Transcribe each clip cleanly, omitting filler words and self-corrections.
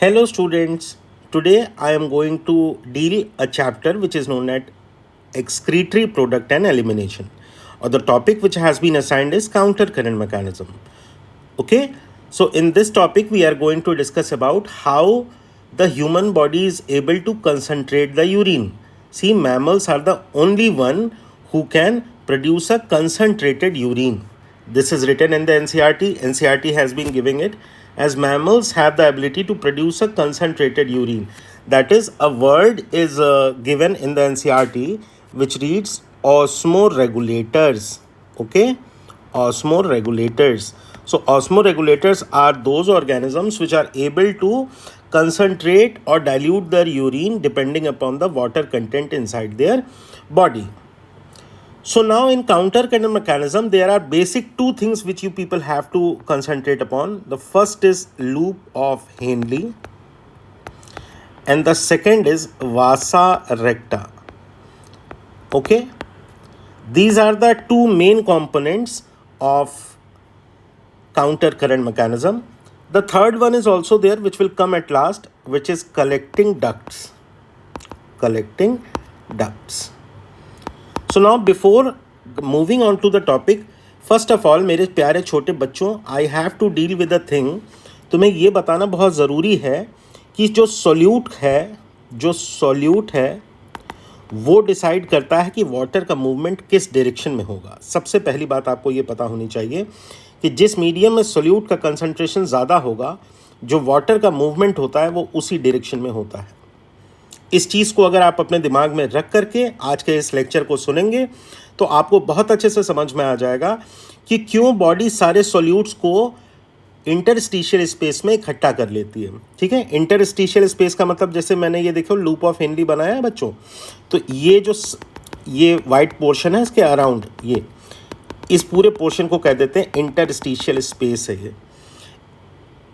Hello students, today I am going to deal a chapter which is known as excretory product and elimination, or the topic which has been assigned is counter current mechanism. Okay, so in this topic we are going to discuss about how the human body is able to concentrate the urine. See, mammals are the only one who can produce a concentrated urine. This is written in the NCERT. NCERT has been giving it as mammals have the ability to produce a concentrated urine. That is, a word is given in the NCERT which reads osmoregulators. Okay, osmoregulators. So osmoregulators are those organisms which are able to concentrate or dilute their urine depending upon the water content inside their body. So now in counter current mechanism, there are basic two things which you people have to concentrate upon. The first is loop of Henle and the second is vasa recta. Okay, these are the two main components of counter current mechanism. The third one is also there which will come at last, which is collecting ducts. Collecting ducts. So now before moving on to the topic, first of all मेरे प्यारे छोटे बच्चों, I have to deal with a thing. तुम्हें ये बताना बहुत ज़रूरी है कि जो सॉल्यूट है वो डिसाइड करता है कि वाटर का मूवमेंट किस डायरेक्शन में होगा. सबसे पहली बात आपको ये पता होनी चाहिए कि जिस मीडियम में सॉल्यूट का कंसंट्रेशन ज़्यादा होगा, जो वाटर का मूवमेंट होता है वो उसी डायरेक्शन में होता है. इस चीज़ को अगर आप अपने दिमाग में रख करके आज के इस लेक्चर को सुनेंगे तो आपको बहुत अच्छे से समझ में आ जाएगा कि क्यों बॉडी सारे सॉल्यूट्स को इंटरस्टिशियल स्पेस में इकट्ठा कर लेती है. ठीक है, इंटरस्टिशियल स्पेस का मतलब जैसे मैंने ये देखो लूप ऑफ हेनली बनाया है बच्चों, तो ये वाइट पोर्शन है इसके अराउंड, ये इस पूरे पोर्शन को कह देते हैं इंटरस्टिशियल स्पेस है. ये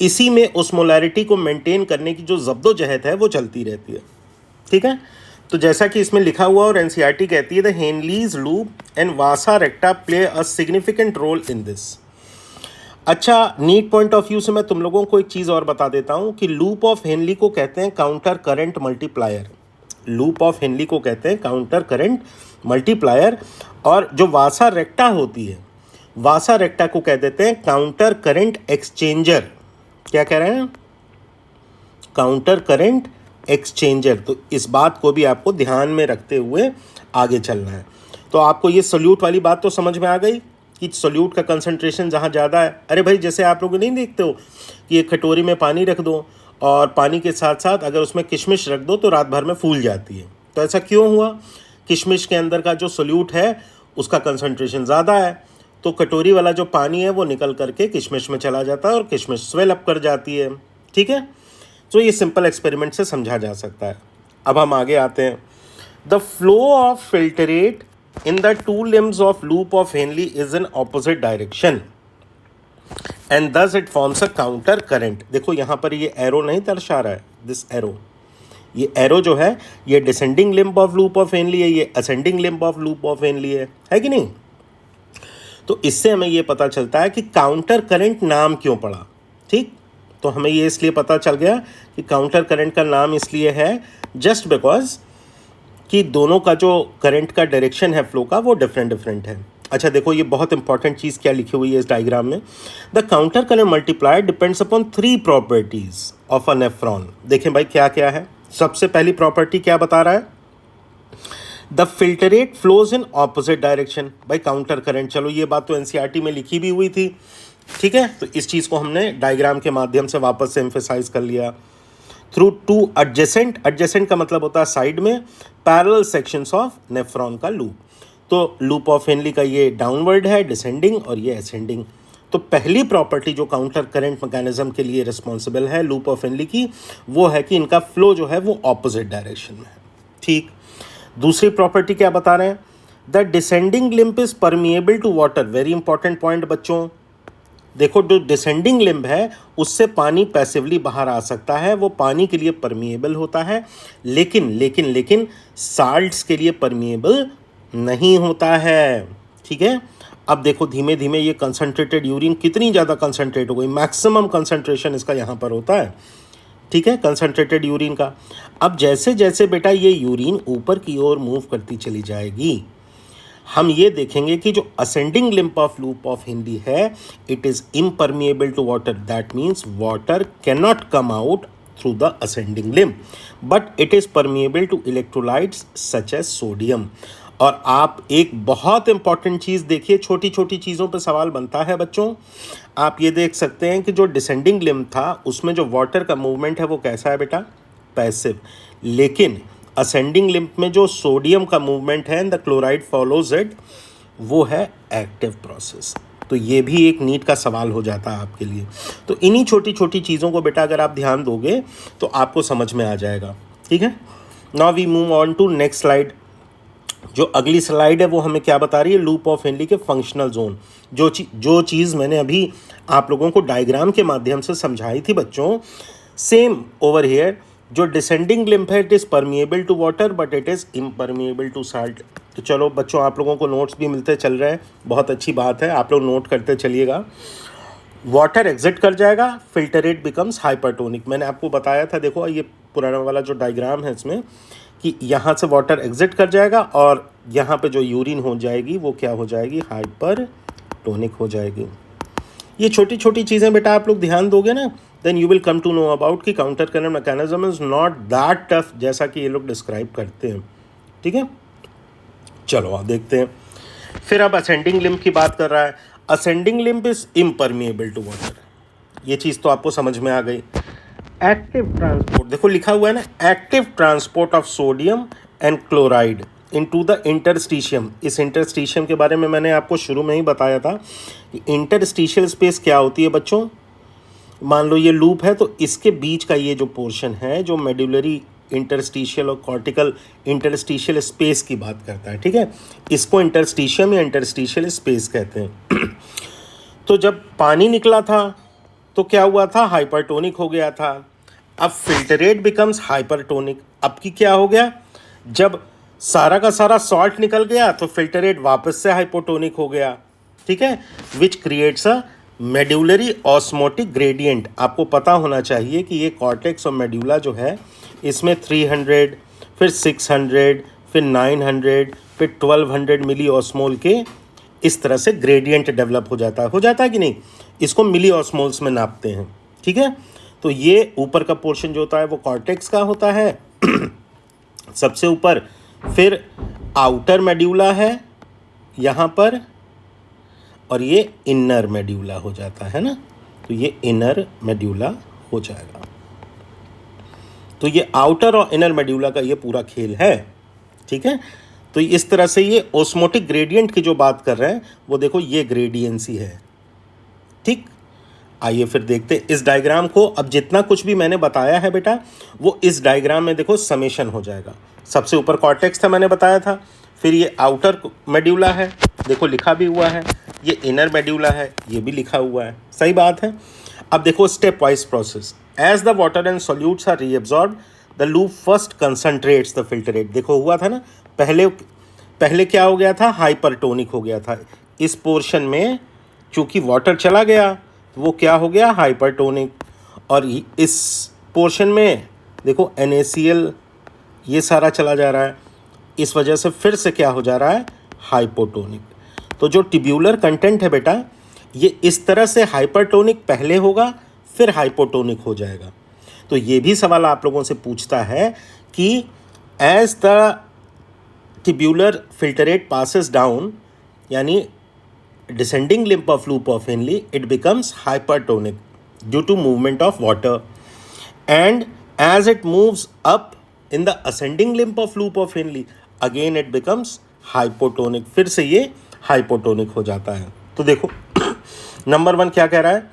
इसी में ओस्मोलैरिटी को मेंटेन करने की जो जब्दोजहद है वो चलती रहती है. ठीक है, तो जैसा कि इसमें लिखा हुआ और एनसीईआरटी कहती है the Henle's loop and vasa recta play a significant role in this. अच्छा, नीट पॉइंट ऑफ व्यू से मैं तुम लोगों को एक चीज़ और बता देता हूँ कि लूप ऑफ हेनली को कहते हैं counter current multiplier. Loop of Henley को कहते हैं काउंटर करंट मल्टीप्लायर, और जो वासा रेक्टा होती है, वासा रेक्टा को कह देते हैं काउंटर करंट एक्सचेंजर. क्या कह रहे हैं? Counter current exchanger. तो इस बात को भी आपको ध्यान में रखते हुए आगे चलना है. तो आपको ये सोल्यूट वाली बात तो समझ में आ गई कि सोल्यूट का कंसंट्रेशन जहाँ ज़्यादा है. अरे भाई, जैसे आप लोग नहीं देखते हो कि एक कटोरी में पानी रख दो और पानी के साथ साथ अगर उसमें किशमिश रख दो तो रात भर में फूल जाती है. तो ऐसा क्यों हुआ? किशमिश के अंदर का जो सोल्यूट है उसका कंसंट्रेशन ज़्यादा है, तो कटोरी वाला जो पानी है वो निकल करके किशमिश में चला जाता है और किशमिश स्वेल अप कर जाती है. ठीक है, तो ये सिंपल एक्सपेरिमेंट से समझा जा सकता है. अब हम आगे आते हैं. The flow of filtrate in the two limbs of loop of Henley is in opposite direction and thus it forms a counter current. देखो यहाँ पर ये एरो नहीं दर्शा रहा है, दिस एरो, ये एरो जो है ये descending limb of loop of Henley है, ये ascending limb of loop of Henley है कि नहीं? तो इससे हमें ये पता चलता है कि काउंटर करंट नाम क्यों पड़ा. ठीक, तो हमें ये इसलिए पता चल गया कि काउंटर करंट का नाम इसलिए है जस्ट बिकॉज कि दोनों का जो करंट का डायरेक्शन है फ्लो का वो डिफरेंट है. अच्छा देखो, ये बहुत इंपॉर्टेंट चीज़ क्या लिखी हुई है इस डायग्राम में. The counter current multiplier depends upon 3 properties of a nephron. देखें भाई क्या क्या है. सबसे पहली प्रॉपर्टी क्या बता रहा है? The filtrate flows in opposite direction. भाई काउंटर करंट, चलो ये बात तो एनसीईआरटी में लिखी भी हुई थी. ठीक है, तो इस चीज़ को हमने डायग्राम के माध्यम से वापस से एम्फेसाइज कर लिया. थ्रू टू एडजेसेंट का मतलब होता है साइड में, पैरेलल सेक्शंस ऑफ नेफ्रॉन का लूप. तो लूप ऑफ हेनली का ये डाउनवर्ड है डिसेंडिंग और ये असेंडिंग. तो पहली प्रॉपर्टी जो काउंटर करंट मैकेनिज्म के लिए रिस्पॉन्सिबल है लूप ऑफ हेनली की, वो है कि इनका फ्लो जो है वो ऑपोजिट डायरेक्शन में है. ठीक, दूसरी प्रॉपर्टी क्या बता रहे हैं? The descending limb is permeable to water. Very important point बच्चों. देखो, जो डिसेंडिंग लिम्ब है उससे पानी पैसिवली बाहर आ सकता है, वो पानी के लिए परमिएबल होता है, लेकिन साल्ट्स के लिए परमिएबल नहीं होता है. ठीक है, अब देखो धीमे धीमे ये कंसनट्रेटेड यूरिन कितनी ज़्यादा कंसनट्रेट हो गई. मैक्सिमम कंसनट्रेशन इसका यहाँ पर होता है ठीक है, कंसंट्रेटेड यूरिन का। अब जैसे जैसे बेटा ये यूरिन ऊपर की ओर मूव करती चली जाएगी, हम ये देखेंगे कि जो ascending limb of loop of Henle है, it is impermeable to water. That means water can not come out through the ascending limb, but it is permeable to electrolytes such as sodium. और आप एक बहुत important चीज़ देखिए, छोटी छोटी चीज़ों पर सवाल बनता है बच्चों। आप ये देख सकते हैं कि जो डिसेंडिंग लिम्फ था उसमें जो वाटर का मूवमेंट है वो कैसा है बेटा, पैसिव। लेकिन असेंडिंग लिम्फ में जो सोडियम का मूवमेंट है and the chloride follows it, वो है एक्टिव प्रोसेस। तो ये भी एक नीट का सवाल हो जाता है आपके लिए। तो इन्हीं छोटी छोटी चीज़ों को बेटा अगर आप ध्यान दोगे तो आपको समझ में आ जाएगा। ठीक है, now we move on to next slide. जो अगली स्लाइड है वो हमें क्या बता रही है, लूप ऑफ हेनली के फंक्शनल जोन। जो चीज़ मैंने अभी आप लोगों को डायग्राम के माध्यम से समझाई थी बच्चों, सेम ओवर हियर। जो डिसेंडिंग लिम्फ है it is permeable to water but it is impermeable to salt. तो चलो बच्चों, आप लोगों को नोट्स भी मिलते चल रहे हैं, बहुत अच्छी बात है, आप लोग नोट करते चलिएगा। वाटर एग्जिट कर जाएगा, फिल्टरेट बिकम्स हाइपरटोनिक। मैंने आपको बताया था, देखो ये पुराना वाला जो डायग्राम है इसमें, कि यहाँ से वाटर एग्जिट कर जाएगा और यहाँ पे जो यूरिन हो जाएगी वो क्या हो जाएगी, हाइपरटोनिक हो जाएगी। ये छोटी छोटी चीज़ें बेटा आप लोग ध्यान दोगे ना, then you will come to know about कि counter current mechanism is not that tough जैसा कि ये लोग डिस्क्राइब करते हैं। ठीक है, चलो आप देखते हैं। फिर अब असेंडिंग लिम्फ की बात कर रहा है। Ascending limb is impermeable to water, ये चीज़ तो आपको समझ में आ गई। एक्टिव ट्रांसपोर्ट, देखो लिखा हुआ है ना, active transport of sodium and chloride into the interstitium. इस इंटरस्टिशियम के बारे में मैंने आपको शुरू में ही बताया था कि इंटरस्टिशियल स्पेस क्या होती है बच्चों। मान लो ये लूप है तो इसके बीच का ये जो पोर्शन है जो मेडुलरी इंटरस्टिशियल और कॉर्टिकल इंटरस्टिशियल स्पेस की बात करता है। ठीक है, इसको इंटरस्टिशियम या इंटरस्टिशियल स्पेस कहते हैं। तो जब पानी निकला था तो क्या हुआ था, हाइपरटोनिक हो गया था। अब फिल्टरेट बिकम्स हाइपरटोनिक। अब की क्या हो गया, जब सारा का सारा सॉल्ट निकल गया तो फिल्टरेट वापस से हाइपोटोनिक हो गया। ठीक है, which creates a medullary osmotic gradient. आपको पता होना चाहिए कि ये कॉर्टेक्स और मेड्यूला जो है इसमें 300, फिर 600, फिर 900, फिर 1200 मिली ऑस्मोल के इस तरह से ग्रेडियंट डेवलप हो जाता है कि नहीं। इसको मिली ऑस्मोल्स में नापते हैं। ठीक है, तो ये ऊपर का पोर्शन जो होता है वो कॉर्टेक्स का होता है सबसे ऊपर, फिर आउटर मेड्यूला है यहाँ पर, और ये इनर मेड्यूला हो जाता है ना। तो ये इनर मेड्यूला हो जाएगा। तो ये आउटर और इनर मेड्यूला का ये पूरा खेल है। ठीक है, तो इस तरह से ये ऑस्मोटिक ग्रेडियंट की जो बात कर रहे हैं वो देखो ये ग्रेडियंसी है। ठीक, आइए फिर देखते इस डायग्राम को। अब जितना कुछ भी मैंने बताया है बेटा वो इस डायग्राम में देखो समेशन हो जाएगा। सबसे ऊपर कॉर्टेक्स था मैंने बताया था, फिर ये आउटर मेड्यूला है, देखो लिखा भी हुआ है, ये इनर मेड्यूला है, ये भी लिखा हुआ है, सही बात है। अब देखो step wise process. As the water and solutes are reabsorbed the loop first concentrates the filtrate. देखो हुआ था ना, पहले क्या हो गया था, हाइपरटोनिक हो गया था। इस पोर्शन में चूंकि वाटर चला गया तो वो क्या हो गया, हाइपरटोनिक। और इस पोर्शन में देखो NaCl ये सारा चला जा रहा है, इस वजह से फिर से क्या हो जा रहा है, हाइपोटोनिक। तो जो ट्यूब्यूलर कंटेंट है बेटा ये इस तरह से हाइपरटोनिक पहले होगा फिर हाइपोटोनिक हो जाएगा। तो ये भी सवाल आप लोगों से पूछता है कि as the tubular filtrate passes down, यानी descending limb of loop of Henle, it becomes hypertonic due to movement of water, and as it moves up in the ascending limb of loop of Henle, again it becomes hypotonic। फिर से ये hypotonic हो जाता है। तो देखो number 1 क्या कह रहा है,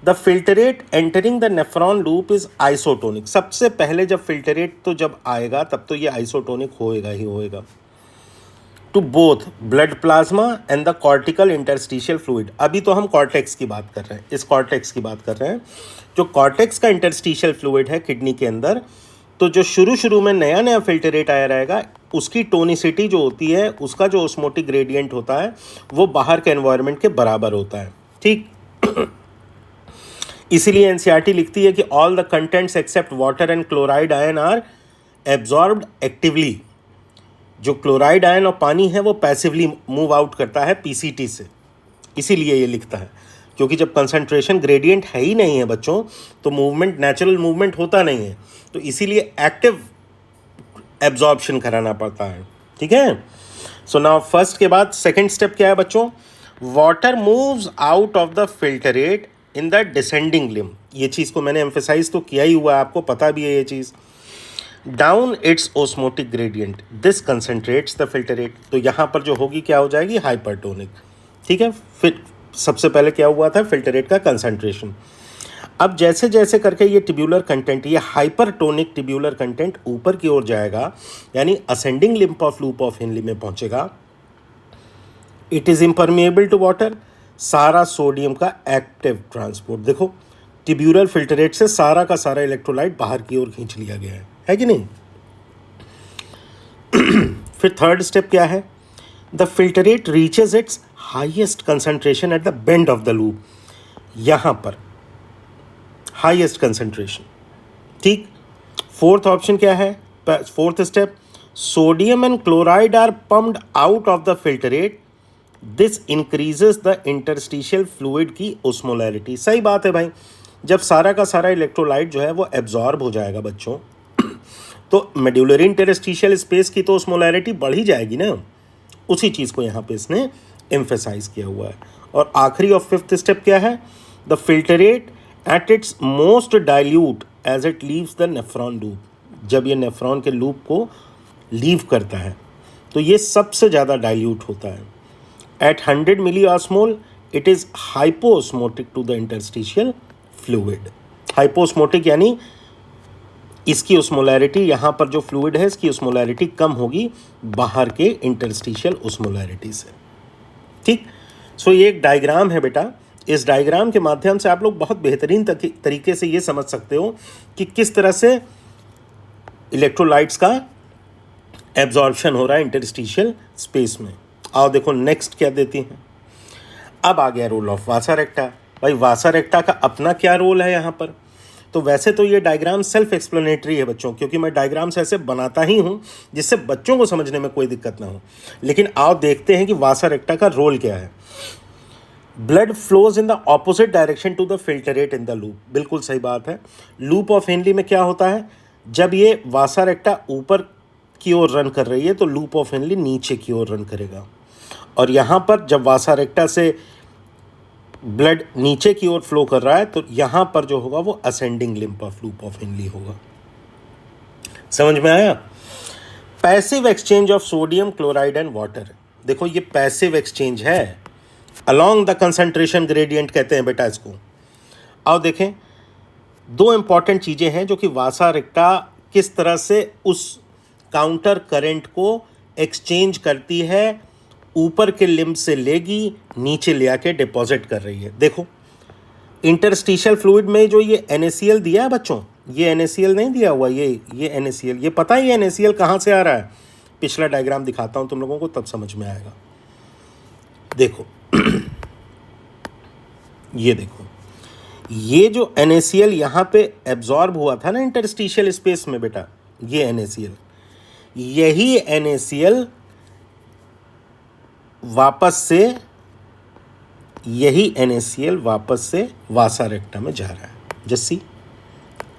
the filtrate entering the nephron loop is isotonic. सबसे पहले जब फिल्टरेट तो जब आएगा तब तो ये आइसोटोनिक होएगा ही होएगा to both blood plasma and the cortical interstitial fluid. अभी तो हम कॉर्टेक्स की बात कर रहे हैं, इस कॉर्टेक्स की बात कर रहे हैं। जो कॉर्टेक्स का इंटरस्टिशियल फ्लूइड है किडनी के अंदर, तो जो शुरू में नया फिल्टरेट आया रहेगा उसकी टोनिसिटी जो होती है, उसका जो ऑस्मोटिक ग्रेडियंट होता है वो बाहर के एनवायरनमेंट के बराबर होता है। ठीक इसीलिए एनसीईआरटी लिखती है कि all the contents except water and chloride ion are absorbed actively. जो क्लोराइड आयन और पानी है वो पैसिवली मूव आउट करता है पीसीटी से, इसीलिए ये लिखता है। क्योंकि जब कंसंट्रेशन ग्रेडियंट है ही नहीं है बच्चों, तो मूवमेंट, नेचुरल मूवमेंट होता नहीं है, तो इसीलिए एक्टिव एब्जॉर्प्शन कराना पड़ता है। ठीक है। सो नाउ फर्स्ट के बाद सेकंड स्टेप क्या है बच्चों? Water moves out of the filtrate in the descending limb. ये चीज़ को मैंने एम्फेसाइज तो किया ही हुआ है, आपको पता भी है ये चीज़। Down its osmotic gradient, this concentrates the filtrate. तो यहाँ पर जो होगी क्या हो जाएगी? हाइपरटोनिक। ठीक है। फिर सबसे पहले क्या हुआ था? फिल्टरेट का कंसंट्रेशन। अब जैसे जैसे करके ये ट्यूब्यूलर कंटेंट, ये हाइपरटोनिक ट्यूब्यूलर कंटेंट ऊपर की ओर जाएगा, यानी ascending limb of loop of Henle में पहुंचेगा। It is impermeable to water. सारा सोडियम का एक्टिव ट्रांसपोर्ट, देखो ट्यूब्यूलर फिल्टरेट से सारा का सारा इलेक्ट्रोलाइट बाहर की ओर खींच लिया गया है कि नहीं? फिर थर्ड स्टेप क्या है? The filtrate reaches its highest concentration at the bend of the loop. यहां पर हाईएस्ट कंसंट्रेशन। ठीक। फोर्थ ऑप्शन क्या है? Fourth step, sodium and chloride are pumped out of the filtrate, this increases the interstitial fluid की osmolarity. सही बात है भाई, जब सारा का सारा इलेक्ट्रोलाइट जो है वो एब्जॉर्ब हो जाएगा बच्चों, तो मेड्यूलरी इंटरस्टिशियल स्पेस की तो ओस्मोलैरिटी बढ़ ही जाएगी ना। उसी चीज़ को यहाँ पे इसने एम्फेसाइज किया हुआ है। और आखिरी और फिफ्थ स्टेप क्या है? The filtrate at its most dilute as it leaves the nephron loop. जब ये नेफ्रॉन के लूप को लीव करता है तो ये सबसे ज़्यादा डाइल्यूट होता है। At 100 milliosmol it is hyposmotic to the interstitial fluid. Hyposmotic यानी इसकी ओस्मोलैरिटी, यहाँ पर जो फ्लूइड है इसकी ओस्मोलैरिटी कम होगी बाहर के इंटरस्टिशियल ओस्मोलैरिटी से। ठीक। सो ये एक डायग्राम है बेटा। इस डायग्राम के माध्यम से आप लोग बहुत बेहतरीन तरीके से ये समझ सकते हो कि किस तरह से इलेक्ट्रोलाइट्स का एब्जॉर्प्शन हो रहा है इंटरस्टिशियल स्पेस में। आओ देखो नेक्स्ट क्या देती हैं। अब आ गया रोल ऑफ वासा रेक्टा। भाई वासा रेक्टा का अपना क्या रोल है यहाँ पर? तो वैसे तो ये डायग्राम सेल्फ एक्सप्लेनेटरी है बच्चों, क्योंकि मैं डायग्राम्स ऐसे बनाता ही हूँ जिससे बच्चों को समझने में कोई दिक्कत ना हो। लेकिन आओ देखते हैं कि वासा रेक्टा का रोल क्या है। Blood flows in the opposite direction to the filtrate in the loop. बिल्कुल सही बात है। लूप ऑफ हेनली में क्या होता है? जब ये वासा रेक्टा ऊपर की ओर रन कर रही है तो लूप ऑफ हेनली नीचे की ओर रन करेगा। और यहाँ पर जब वासा रेक्टा से ब्लड नीचे की ओर फ्लो कर रहा है तो यहाँ पर जो होगा वो ascending limb of loop of Henley होगा। समझ में आया? Passive exchange of sodium chloride and water. देखो ये पैसिव एक्सचेंज है, अलोंग द कंसंट्रेशन ग्रेडियंट कहते हैं बेटा इसको। आओ देखें, दो इंपॉर्टेंट चीज़ें हैं जो कि वासा रेक्टा किस तरह से उस काउंटर करंट को एक्सचेंज करती है, ऊपर के लिम्ब से लेगी नीचे ले आके डिपॉजिट कर रही है। देखो इंटरस्टिशियल फ्लूइड में जो ये NaCl दिया है बच्चों, ये NaCl नहीं दिया हुआ, ये NaCl, ये पता ही है NaCl कहाँ से आ रहा है? पिछला डायग्राम दिखाता हूँ तुम लोगों को, तब समझ में आएगा। देखो ये देखो, ये जो NaCl यहाँ पे एब्जॉर्ब हुआ था ना इंटरस्टिशियल स्पेस में बेटा, ये NaCl, यही NaCl वापस से वासा रेक्टा में जा रहा है। जस्सी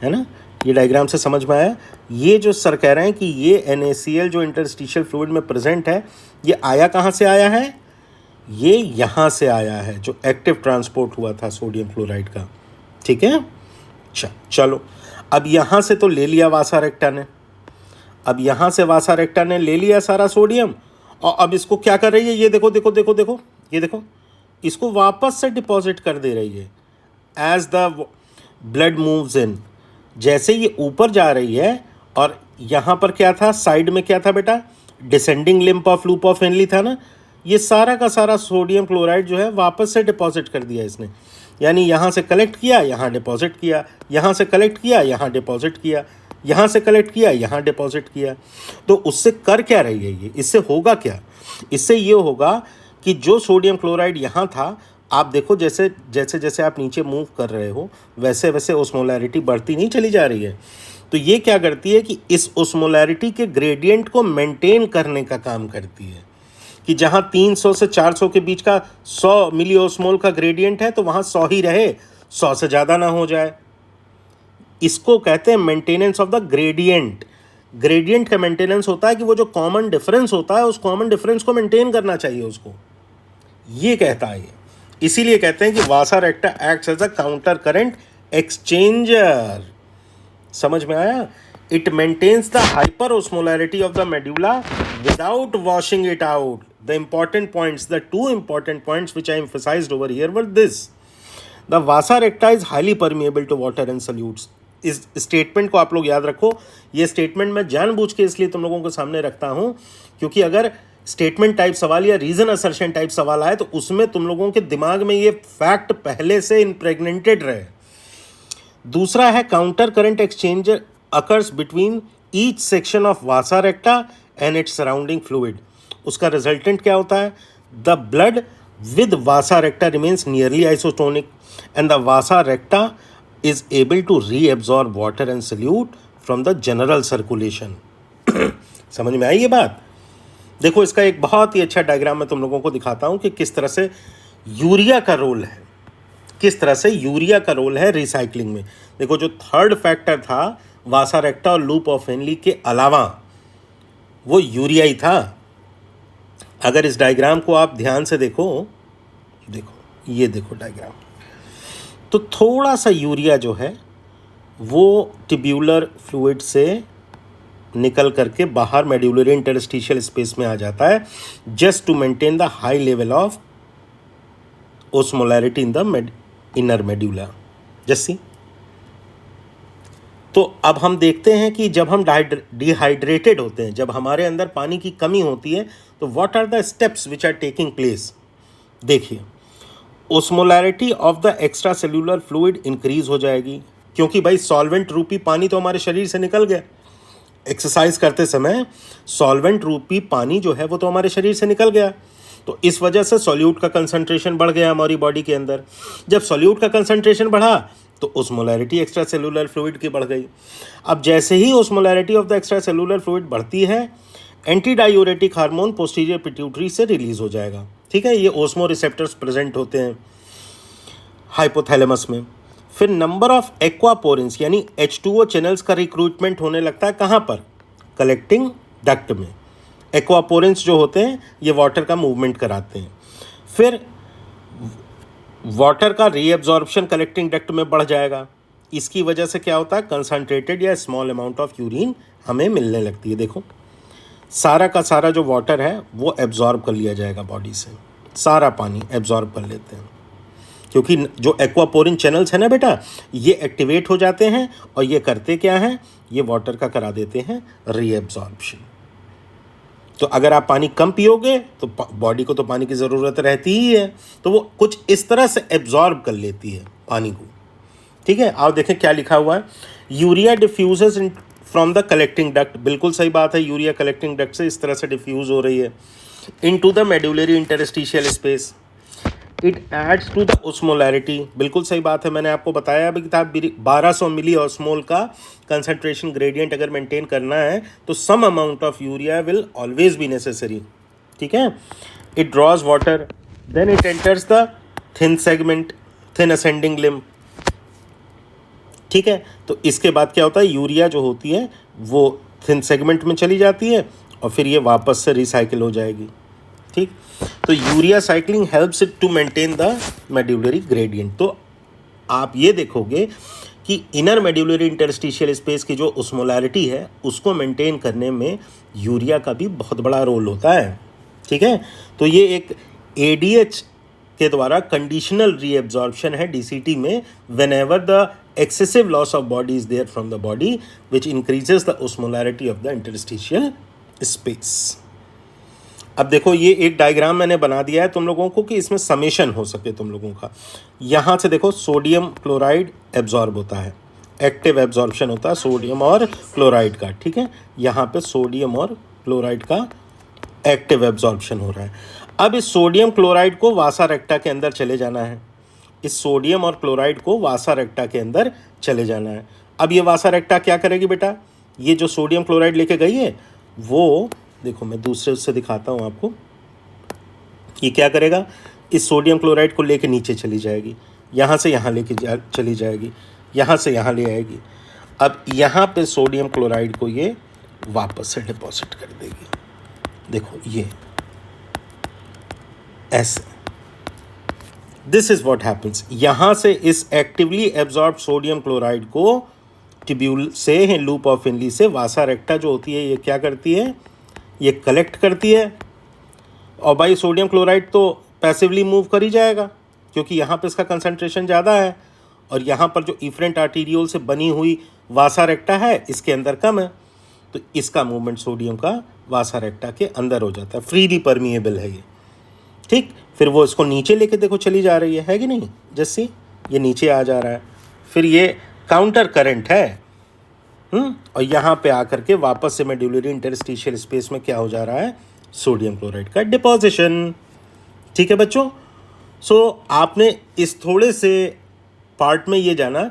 है ना? ये डायग्राम से समझ में आया? ये जो सर कह रहे हैं कि ये NaCl जो इंटरस्टिशियल फ्लूइड में प्रेजेंट है, ये आया कहाँ से आया है? ये यहाँ से आया है, जो एक्टिव ट्रांसपोर्ट हुआ था सोडियम क्लोराइड का। ठीक है। चलो अब यहाँ से तो ले लिया वासा रेक्टा ने, अब यहाँ से वासा रेक्टा ने ले लिया सारा सोडियम, और अब इसको क्या कर रही है? ये देखो देखो देखो देखो, ये देखो, इसको वापस से डिपॉजिट कर दे रही है। As the blood moves in, जैसे ये ऊपर जा रही है, और यहाँ पर क्या था? साइड में क्या था बेटा? Descending limb of loop of Henley था ना। ये सारा का सारा सोडियम क्लोराइड जो है वापस से डिपॉजिट कर दिया इसने। यानी यहाँ से कलेक्ट किया, यहाँ डिपॉजिट किया, यहाँ से कलेक्ट किया, यहाँ डिपॉजिट किया, यहाँ से कलेक्ट किया, यहाँ डिपॉजिट किया। तो उससे कर क्या रही है ये? इससे होगा क्या? इससे ये होगा कि जो सोडियम क्लोराइड यहाँ था आप देखो जैसे जैसे जैसे आप नीचे मूव कर रहे हो वैसे वैसे ओस्मोलैरिटी बढ़ती नहीं चली जा रही है। तो ये क्या करती है कि इस ओस्मोलैरिटी के ग्रेडियंट को मेंटेन करने का काम करती है कि जहां 300 से 400 के बीच का 100 मिली ओस्मोल का ग्रेडियंट है तो वहां 100 ही रहे, 100 से ज़्यादा ना हो जाए। इसको कहते हैं maintenance of the gradient. Gradient का मेंटेनेंस होता है कि वो जो कॉमन डिफरेंस होता है उस कॉमन डिफरेंस को मेंटेन करना चाहिए उसको, ये कहता है ये। इसीलिए कहते हैं कि vasa recta acts as a counter current exchanger. समझ में आया? It maintains the hyper osmolarity of the medulla without washing it out. The important points, the two important points which I emphasized over here were this: the vasa recta is highly permeable to water and solutes. इस statement को आप लोग याद रखो। ये statement मैं जानबूझ के इसलिए तुम लोगों के सामने रखता हूं क्योंकि अगर स्टेटमेंट टाइप सवाल या रीजन असर्शन टाइप सवाल आए तो उसमें तुम लोगों के दिमाग में ये फैक्ट पहले से इम्प्रेग्नेंटेड रहे। दूसरा है counter current exchanger occurs between each section of Vasa रेक्टा and its surrounding fluid. उसका रिजल्टेंट क्या होता है? The blood with vasa recta remains nearly isotonic and the vasa recta is able to reabsorb water and solute from the general circulation। समझ में आई ये बात? देखो इसका एक बहुत ही अच्छा डायग्राम मैं तुम लोगों को दिखाता हूं कि किस तरह से यूरिया का रोल है, किस तरह से यूरिया का रोल है रिसाइकलिंग में। देखो जो थर्ड फैक्टर था वासा रेक्टा और लूप ऑफ हेनली के अलावा वो यूरिया ही था। अगर इस डायग्राम को आप ध्यान से देखो, ये देखो डायग्राम, तो थोड़ा सा यूरिया जो है वो ट्यूब्यूलर फ्लूइड से निकल करके बाहर मेड्यूलरी इंटरस्टिशियल स्पेस में आ जाता है just to maintain the high level of osmolarity in the inner medulla. जैसी तो अब हम देखते हैं कि जब हम डिहाइड्रेटेड होते हैं, जब हमारे अंदर पानी की कमी होती है, तो what are the steps which are taking place. देखिए osmolarity of the extracellular fluid increase हो जाएगी क्योंकि भाई सॉल्वेंट रूपी पानी तो हमारे शरीर से निकल गया। एक्सरसाइज करते समय सॉल्वेंट रूपी पानी जो है वो तो हमारे शरीर से निकल गया, तो इस वजह से सॉल्यूट का कंसंट्रेशन बढ़ गया हमारी बॉडी के अंदर। जब सॉल्यूट का कंसंट्रेशन बढ़ा तो ओस्मोलैरिटी एक्स्ट्रा सेलुलर फ्लूइड की बढ़ गई। अब जैसे ही osmolarity of the extracellular fluid बढ़ती है, antidiuretic hormone posterior pituitary से रिलीज हो जाएगा। ठीक है, ये ओस्मो रिसेप्टर्स प्रेजेंट होते हैं हाइपोथैलेमस में। फिर नंबर ऑफ एक्वापोरिन्स यानी H2O चैनल्स का रिक्रूटमेंट होने लगता है कहाँ पर? कलेक्टिंग डक्ट में। एक्वापोरिन्स जो होते हैं ये वाटर का मूवमेंट कराते हैं। फिर वाटर का रीएब्जॉर्प्शन कलेक्टिंग डक्ट में बढ़ जाएगा। इसकी वजह से क्या होता है? कंसंट्रेटेड या स्मॉल अमाउंट ऑफ यूरिन हमें मिलने लगती है। देखो सारा का सारा जो वाटर है वो एब्जॉर्ब कर लिया जाएगा बॉडी से, सारा पानी एब्जॉर्ब कर लेते हैं क्योंकि जो एक्वापोरिन चैनल्स है ना बेटा, ये एक्टिवेट हो जाते हैं और ये करते क्या हैं? ये वाटर का करा देते हैं रीएब्जॉर्प्शन। तो अगर आप पानी कम पियोगे तो बॉडी को तो पानी की ज़रूरत रहती ही है, तो वो कुछ इस तरह से एब्जॉर्ब कर लेती है पानी को। ठीक है, आप देखें क्या लिखा हुआ है, urea diffuses in from the collecting duct. बिल्कुल सही बात है, यूरिया कलेक्टिंग डक्ट से इस तरह से डिफ्यूज़ हो रही है into the medullary interstitial space. It adds to the osmolarity. बिल्कुल सही बात है, मैंने आपको बताया अभी कि 1200 मिली ऑस्मोल का कंसंट्रेशन ग्रेडियंट अगर मेंटेन करना है तो some amount of urea will always be necessary. ठीक है, it draws water, then it enters the thin segment, thin ascending limb. ठीक है, तो इसके बाद क्या होता है? यूरिया जो होती है वो थिन सेगमेंट में चली जाती है और फिर ये वापस से रिसाइकिल हो जाएगी। ठीक, तो urea cycling helps it to maintain the medullary gradient. तो आप ये देखोगे कि इनर मेड्यूलरी इंटरस्टिशियल स्पेस की जो ओस्मोलैरिटी है उसको मेंटेन करने में यूरिया का भी बहुत बड़ा रोल होता है। ठीक है, तो ये एक ADH के द्वारा कंडीशनल रीएब्जॉर्प्शन है DCT में, whenever the excessive loss of body is there from the body which increases the osmolarity of the interstitial space. अब देखो ये एक डायग्राम मैंने बना दिया है तुम लोगों को कि इसमें समेशन हो सके तुम लोगों का। यहाँ से देखो सोडियम क्लोराइड एब्जॉर्ब होता है, एक्टिव एब्जॉर्प्शन होता है सोडियम और क्लोराइड का। ठीक है, यहाँ पे सोडियम और क्लोराइड का एक्टिव एब्जॉर्प्शन हो रहा है। अब इस सोडियम क्लोराइड को वासा रेक्टा के अंदर चले जाना है, इस सोडियम और क्लोराइड को वासा रेक्टा के अंदर चले जाना है। अब ये वासा रेक्टा क्या करेगी बेटा, ये जो सोडियम क्लोराइड लेके गई है वो, देखो मैं दूसरे उससे दिखाता हूँ आपको, ये क्या करेगा, इस सोडियम क्लोराइड को लेके नीचे चली जाएगी, यहाँ से यहाँ चली जाएगी, यहाँ से यहाँ ले आएगी। अब यहाँ पे सोडियम क्लोराइड को ये वापस से डिपॉजिट कर देगी, देखो ये ऐसे। This is what happens. यहाँ से इस एक्टिवली एब्जॉर्ब सोडियम क्लोराइड को ट्यूब्यूल से, लूप ऑफ फिनली से वासा रेक्टा जो होती है ये क्या करती है, ये कलेक्ट करती है। और भाई सोडियम क्लोराइड तो पैसिवली मूव कर ही जाएगा क्योंकि यहाँ पे इसका कंसंट्रेशन ज़्यादा है, और यहाँ पर जो इफरेंट आर्टीरियोल से बनी हुई वासा रेक्टा है इसके अंदर कम है, तो इसका मूवमेंट सोडियम का वासा रेक्टा के अंदर हो जाता है, फ्रीली परमिएबल है ये, ठीक। फिर वो इसको नीचे लेके देखो चली जा रही है कि नहीं, जैसे ये नीचे आ जा रहा है, फिर ये काउंटर करंट है, और यहाँ पे आकर के वापस से मेडुलरी इंटरस्टिशियल स्पेस में क्या हो जा रहा है, सोडियम क्लोराइड का डिपोजिशन। ठीक है बच्चों, सो आपने इस थोड़े से पार्ट में ये जाना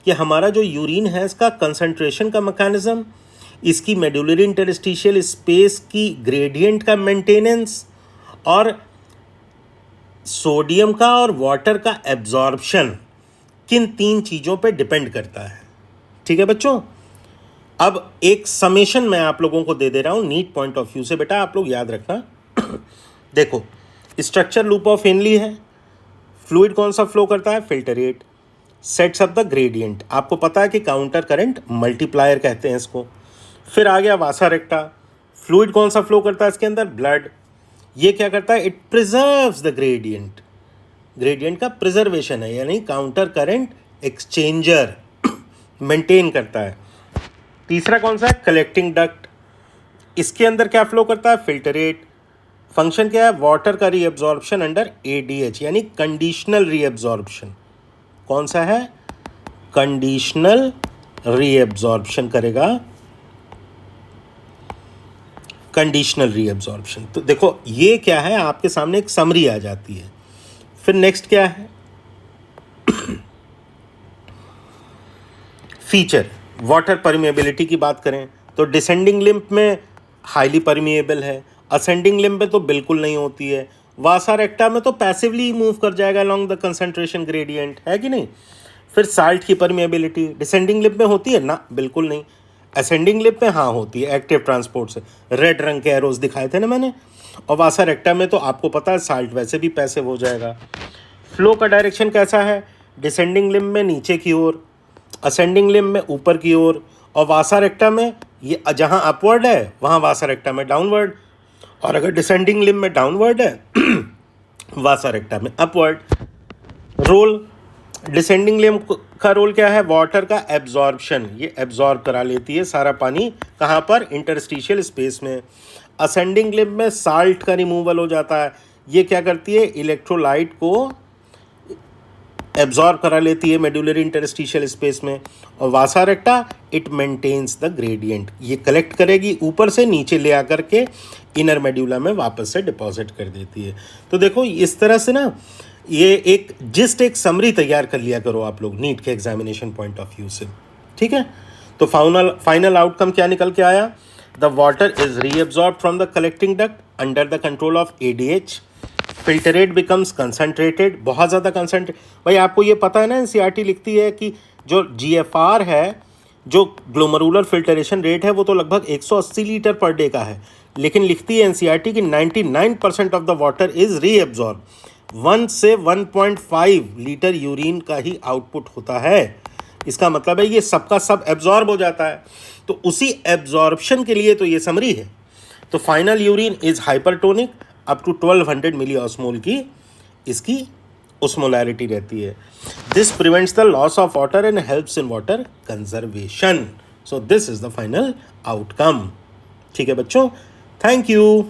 कि हमारा जो यूरिन है इसका कंसंट्रेशन का मैकेनिज्म, इसकी मेडुलरी इंटरस्टिशियल स्पेस की ग्रेडियंट का मेंटेनेंस, और सोडियम का और वाटर का एब्जॉर्प्शन किन तीन चीज़ों पे डिपेंड करता है। ठीक है बच्चों, अब एक समेशन मैं आप लोगों को दे दे रहा हूँ नीट पॉइंट ऑफ व्यू से, बेटा आप लोग याद रखना। देखो स्ट्रक्चर लूप ऑफ हेनली है, फ्लूइड कौन सा फ्लो करता है, filtrate, sets up the gradient, आपको पता है कि काउंटर करंट मल्टीप्लायर कहते हैं इसको। फिर आ गया वासा रेक्टा, फ्लूइड कौन सा फ्लो करता है इसके अंदर, ब्लड, ये क्या करता है, it preserves the gradient, gradient का प्रिजर्वेशन है, यानी काउंटर करंट एक्सचेंजर मेंटेन करता है। तीसरा कौन सा है, कलेक्टिंग डक्ट, इसके अंदर क्या फ्लो करता है, फिल्टरेट, फंक्शन क्या है, वाटर का रीएब्जॉर्प्शन अंडर एडीएच, यानी कंडीशनल रीएब्जॉर्प्शन। कौन सा है, कंडीशनल रीएब्जॉर्प्शन करेगा, कंडीशनल रीएब्जॉर्प्शन। तो देखो ये क्या है, आपके सामने एक समरी आ जाती है। फिर नेक्स्ट क्या है, फीचर, वाटर परमिएबिलिटी की बात करें तो डिसेंडिंग लिम्फ में हाईली परमिएबल है, असेंडिंग लिम्फ में तो बिल्कुल नहीं होती है, वासा रेक्टा में तो पैसिवली मूव कर जाएगा अलोंग द कंसंट्रेशन ग्रेडियंट, है कि नहीं। फिर साल्ट की परमिएबिलिटी डिसेंडिंग लिम्फ में होती है ना, बिल्कुल नहीं, असेंडिंग लिम्फ में हाँ होती है, एक्टिव ट्रांसपोर्ट से, रेड रंग के एरोज दिखाए थे ना मैंने। और वासा रेक्टा में तो आपको पता है साल्ट वैसे भी पैसिव हो जाएगा। फ्लो का डायरेक्शन कैसा है, डिसेंडिंग लिम्फ में नीचे की ओर, असेंडिंग लिम्फ में ऊपर की ओर, और वासा रेक्टा में ये जहाँ अपवर्ड है वहाँ वासा रेक्टा में डाउनवर्ड, और अगर डिसेंडिंग लिम्फ में डाउनवर्ड है वासा रेक्टा में अपवर्ड। रोल, डिसेंडिंग लिम्फ का रोल क्या है, वाटर का एब्जॉर्प्शन, ये एब्जॉर्ब करा लेती है सारा पानी, कहाँ पर, इंटरस्टिशियल स्पेस में। असेंडिंग लिम्फ में साल्ट का रिमूवल हो जाता है, ये क्या करती है, इलेक्ट्रोलाइट को एब्जॉर्ब करा लेती है मेडुलरी इंटरस्टिशियल स्पेस में। और vasa recta it maintains the gradient, ये कलेक्ट करेगी ऊपर से नीचे ले आकर के इनर मेड्यूला में वापस से डिपॉजिट कर देती है। तो देखो इस तरह से ना ये एक एक समरी तैयार कर लिया करो आप लोग नीट के एग्जामिनेशन पॉइंट ऑफ व्यू से। ठीक है, तो फाइनल आउटकम क्या निकल के आया, the water is reabsorb from the collecting duct under the control of ADH, filtrate becomes concentrated, बहुत ज़्यादा कंसनट्रेट। भाई आपको ये पता है ना, एनसीईआरटी लिखती है कि जो जीएफआर है, जो ग्लोमेरुलर फिल्टरेशन रेट है, वो तो लगभग 180 लीटर पर डे का है, लेकिन लिखती है एनसीईआरटी कि 99% of the water is reabsorb. 1 से 1.5 लीटर यूरिन का ही आउटपुट होता है, इसका मतलब है ये सबका सब एब्जॉर्ब हो जाता है। तो उसी एब्जॉर्प्शन के लिए तो ये समरी है। तो final urine is hypertonic, up to 1200 milli osmol की इसकी osmolarity रहती है। This prevents the loss of water and helps in water conservation. So this is the final outcome. ठीक है बच्चों, थैंक यू।